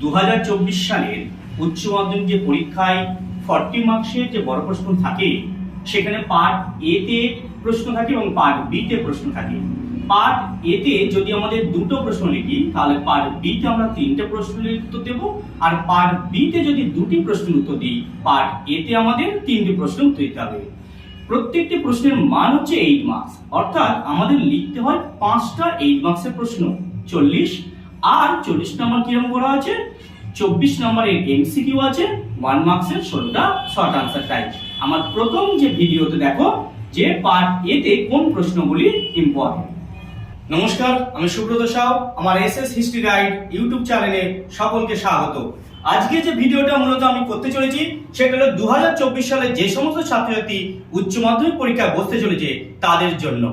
2024 সালের উচ্চ মাধ্যমিক যে পরীক্ষায় 40 মার্কসের যে বড় প্রশ্ন থাকে সেখানে পার্ট এ তে প্রশ্ন থাকে এবং পার্ট বি তে প্রশ্ন থাকে। পার্ট এ তে যদি আমাদের দুটো প্রশ্ন লিখি তাহলে পার্ট বি তে আমরা তিনটে প্রশ্নের উত্তর দেব, আর পার্ট বি তে যদি দুটি প্রশ্নের উত্তর দিই পার্ট এ তে আমাদের তিনটি প্রশ্নের উত্তর দিতে হবে। প্রত্যেকটি প্রশ্নের মান হচ্ছে 8 মার্কস, অর্থাৎ আমাদের লিখতে হয় 5টা 8 মার্কসের প্রশ্ন 40, আর 40 নম্বর কিরকম করা আছে 24 নম্বরের এমসিকিউ আছে 1 মার্কসের 16টা শর্ট আনসার টাইপ। আমার প্রথম যে ভিডিওতে দেখো যে পার্ট এ তে কোন প্রশ্নগুলি ইম্পর্টেন্ট। নমস্কার, আমি সুব্রত সাউ, আমার এসএস হিস্ট্রি গাইড ইউটিউব চ্যানেলে সকলকে স্বাগত। আজকে যে ভিডিওটা মূলত আমি করতে চলেছি সেটা হলো 2024 সালে যে সমস্ত ছাত্রছাত্রী উচ্চ মাধ্যমিক পরীক্ষায় বসতে চলেছে তাদের জন্য।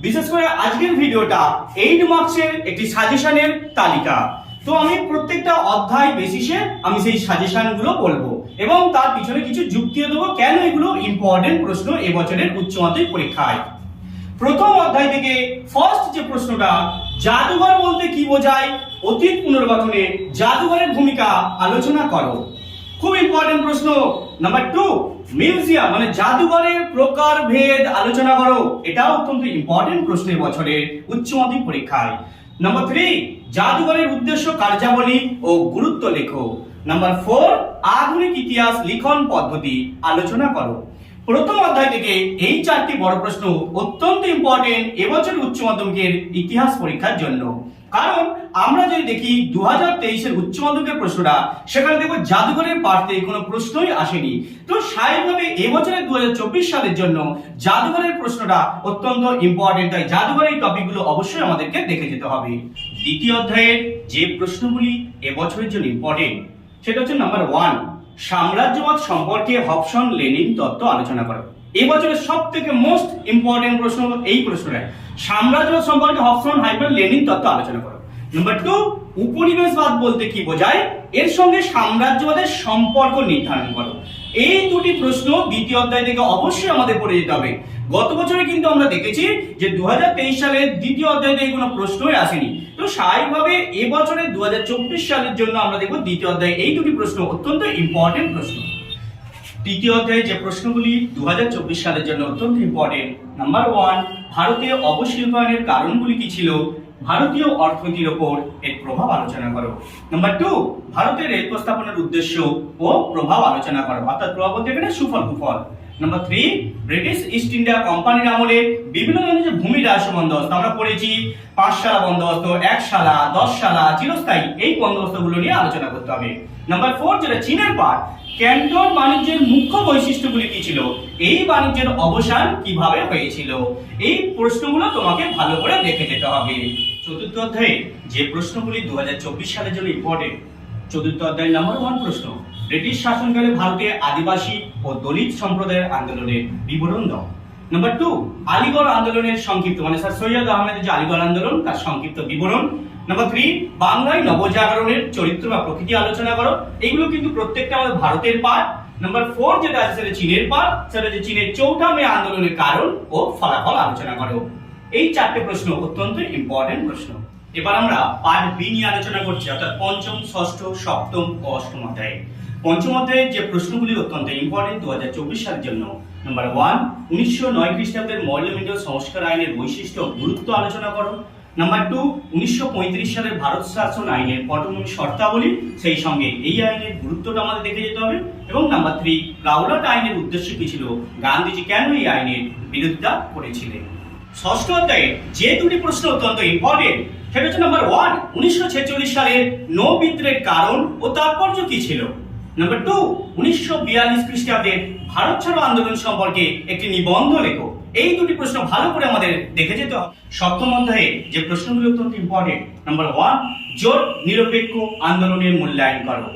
বিশেষ করে আজকের ভিডিওটা 8 মার্কসের একটি সাজেশনের তালিকা। তো আমি প্রত্যেকটা অধ্যায় বেসিসে আমি সেই সাজেশনগুলো বলবো এবং তার পিছনে কিছু যুক্তিও দেবো কেন এগুলো ইম্পর্টেন্ট প্রশ্ন এবছরের উচ্চ মাধ্যমিক পরীক্ষায়। প্রথম অধ্যায় থেকে ফার্স্ট যে প্রশ্নটা, জাদুঘর বলতে কি বোঝায়, অতীত পুনর্গঠনে জাদুঘরের ভূমিকা আলোচনা করো। খুব ইম্পর্টেন্ট প্রশ্ন। নাম্বার 2, মিউজিয়াম মানে জাদুঘরের প্রকার ভেদ আলোচনা করো। এটাও অত্যন্ত ইম্পর্টেন্ট প্রশ্ন এবছরের উচ্চ মাধ্যমিক পরীক্ষায়। নাম্বার 3, জাদুঘরের উদ্দেশ্য, কার্যাবলী ও গুরুত্ব লেখো। নাম্বার 4, আধুনিক ইতিহাস লিখন পদ্ধতি আলোচনা করো। প্রথম অধ্যায় থেকে এই চারটি বড় প্রশ্ন অত্যন্ত ইম্পর্টেন্ট এবছর উচ্চ মাধ্যমিকের ইতিহাস পরীক্ষার জন্য। কারণ আমরা যদি দেখি 2023 এর উচ্চ মাধ্যমিকের প্রশ্নটা, সেখানে দেখবো জাদুঘরের পাঠ থেকে কোনো প্রশ্নই আসেনি। তো স্বাভাবিকভাবে এবছরের 2024 সালের জন্য জাদুঘরের প্রশ্নটা অত্যন্ত ইম্পর্টেন্ট, তাই জাদুঘরের টপিকগুলো অবশ্যই আমাদেরকে দেখে যেতে হবে। দ্বিতীয় অধ্যায়ের যে প্রশ্নগুলি এবছরের জন্য ইম্পর্টেন্ট সেটা হচ্ছে নাম্বার 1, সাম্রাজ্যবাদ সম্পর্কে হবসন লেনিন তত্ত্ব আলোচনা করো। এবছরের সব থেকে মোস্ট ইম্পর্টেন্ট প্রশ্ন এই প্রশ্নটা, সাম্রাজ্যবাদ সম্পর্কে হবসন লেনিন তত্ত্ব আলোচনা করো। নাম্বার 2, উপনিবেশবাদ বলতে কি বোঝায়, এর সঙ্গে সাম্রাজ্যবাদের সম্পর্ক নির্ধারণ করো। এই দুটি প্রশ্ন দ্বিতীয় অধ্যায় থেকে অবশ্যই আমাদের পড়ে যেতে হবে। গত বছরে কিন্তু আমরা দেখেছি যে 2023 সালের দ্বিতীয় অধ্যায় থেকে কোনো প্রশ্নই আসেনি। তো স্বাভাবিকভাবে এবছরে 2024 সালের জন্য আমরা দেখব দ্বিতীয় অধ্যায় এই দুটি প্রশ্ন অত্যন্ত ইম্পর্টেন্ট প্রশ্ন। তৃতীয় অধ্যায়ে যে প্রশ্নগুলি 2024 সালের জন্য অত্যন্ত ইম্পর্টেন্ট। নাম্বার 1, ভারতীয় অবশিল্পায়নের কারণগুলি কি ছিল, ভারতীয় অর্থনীতির ওপর এর প্রভাব আলোচনা করো। নাম্বার 2, ভারতের রেল প্রস্তাবনের উদ্দেশ্য ও প্রভাব আলোচনা করো, অর্থাৎ প্রভাব বলতে গেলে সুফল কুফল। নাম্বার 3, ব্রিটিশ ইস্ট ইন্ডিয়া কোম্পানির আমলে বিভিন্ন ধরনের যে ভূমি রাজস্ব বন্দোবস্ত আমরা পড়েছি, 5 সালা বন্দোবস্ত, 1 সালা, 10 সালা, চিরস্থায়ী, এই বন্দোবস্তগুলো নিয়ে আলোচনা করতে হবে। নাম্বার 4, যেটা চীনের পাঠ, ক্যান্টন বাণিজ্যের মুখ্য বৈশিষ্ট্যগুলি কি ছিল, এই বাণিজ্যের অবসান কিভাবে হয়েছিল। এই প্রশ্নগুলো তোমাকে ভালো করে দেখে যেতে হবে। চতুর্থ অধ্যায়ে যে প্রশ্নগুলি 2024 সালের জন্য ইম্পর্টেন্ট, চতুর্থ অধ্যায়ের নাম্বার 1 প্রশ্ন, ব্রিটিশ শাসনকালে ভারতে আদিবাসী ও দলিত সম্প্রদায়ের আন্দোলনের বিবরণ দাও। নাম্বার 2, আলিগড় আন্দোলনের সংক্ষিপ্ত মানে স্যার সৈয়দ আহমেদের যে আলিগড় আন্দোলন তার সংক্ষিপ্ত বিবরণ। নাম্বার 3, বাংলায় নবজাগরণের চরিত্র বা প্রকৃতি আলোচনা করো। এগুলো কিন্তু প্রত্যেকটা আমাদের ভারতের পাঠ। নাম্বার 4 যেটা আছে সেটা চীনের পাঠ, সেটা হচ্ছে চীনের চৌঠা মে আন্দোলনের কারণ ও ফলাফল আলোচনা করো। এই চারটে প্রশ্ন অত্যন্ত ইম্পর্টেন্ট প্রশ্ন। এবার আমরা পার্ট বি নিয়ে আলোচনা করছি, অর্থাৎ পঞ্চম, ষষ্ঠ, সপ্তম ও অষ্টম অধ্যায়ে। পঞ্চম অধ্যায়ের যে প্রশ্নগুলি অত্যন্ত ইম্পর্টেন্ট 2024 সালের জন্য। নাম্বার 1, 1909 খ্রিস্টাব্দের মল্লমিন্ডল সংস্কার আইনের বৈশিষ্ট্য গুরুত্ব আলোচনা করো। নাম্বার 2, 1935 সালের ভারত শাসন আইনের পটভূমি শর্তাবলী, সেই সঙ্গে এই আইনের গুরুত্বটা আমাদের দেখে যেতে হবে। এবং নাম্বার 3, রাওলাট আইনের উদ্দেশ্য কি ছিল, গান্ধীজি কেন এই আইনের বিরোধিতা করেছিলেন। ষষ্ঠ অধ্যায়ে যে দুটি প্রশ্ন অত্যন্ত ইম্পর্টেন্ট সেটা হচ্ছে নাম্বার 1, 1946 সালের নৌ বিদ্রোহের কারণ ও তাৎপর্য কি ছিল। নাম্বার 2, 1942 খ্রিস্টাব্দের ভারত ছাড়ো আন্দোলন সম্পর্কে একটি নিবন্ধ লেখো। এই দুটি প্রশ্ন ভালো করে আমাদের দেখে যেতে হবে। সপ্তম অধ্যায়ে যে প্রশ্নগুলি অত্যন্ত ইম্পর্টেন্ট, নাম্বার 1, জোট নিরপেক্ষ আন্দোলনের মূল্যায়ন করো।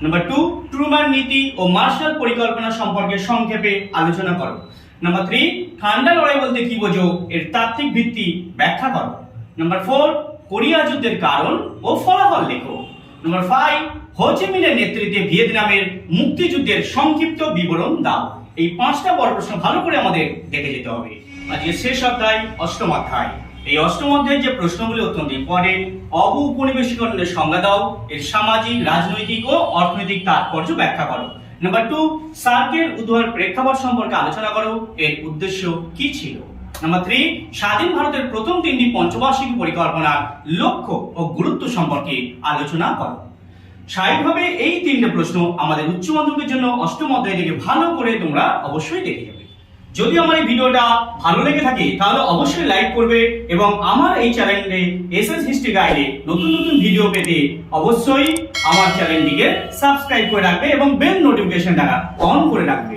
নাম্বার 2, ট্রুম্যান নীতি ও মার্শাল পরিকল্পনা সম্পর্কে সংক্ষেপে আলোচনা করো। নাম্বার 3, ঠান্ডা লড়াই বলতে কি বোঝো, এর তাত্ত্বিক ভিত্তি ব্যাখ্যা করো। নাম্বার 4, কোরিয়া যুদ্ধের কারণ ও ফলাফল লেখো। নাম্বার 5, হো চি মিনের নেতৃত্বে ভিয়েতনামের মুক্তিযুদ্ধের সংক্ষিপ্ত বিবরণ দাও। এই 5টা বড় প্রশ্ন ভালো করে আমাদের দেখে যেতে হবে। আজকে শেষ অধ্যায়, অষ্টম অধ্যায়। এই অষ্টম অধ্যায়ের যে প্রশ্নগুলি অত্যন্ত ইম্পর্টেন্ট। অব উপনিবেশিকরণের সংজ্ঞা দাও, এর সামাজিক, রাজনৈতিক ও অর্থনৈতিক তাৎপর্য ব্যাখ্যা করো। নাম্বার 2, সার্কের উদ্ভবের প্রেক্ষাপট সম্পর্কে আলোচনা করো, এর উদ্দেশ্য কি ছিল। নাম্বার 3, স্বাধীন ভারতের প্রথম 3টি পঞ্চবার্ষিকী পরিকল্পনার লক্ষ্য ও গুরুত্ব সম্পর্কে আলোচনা করো। স্বাভাবিকভাবে এই 3টে প্রশ্ন আমাদের উচ্চ মাধ্যমিকের জন্য অষ্টম অধ্যায় থেকে ভালো করে তোমরা অবশ্যই দেখে যাবে। যদি আমার এই ভিডিওটা ভালো লেগে থাকে তাহলে অবশ্যই লাইক করবে এবং আমার এই চ্যানেলে এসএস হিস্ট্রি গাইডে নতুন নতুন ভিডিও পেতে অবশ্যই আমার চ্যানেলটিকে সাবস্ক্রাইব করে রাখবে এবং বেল নোটিফিকেশনটা অন করে রাখবে।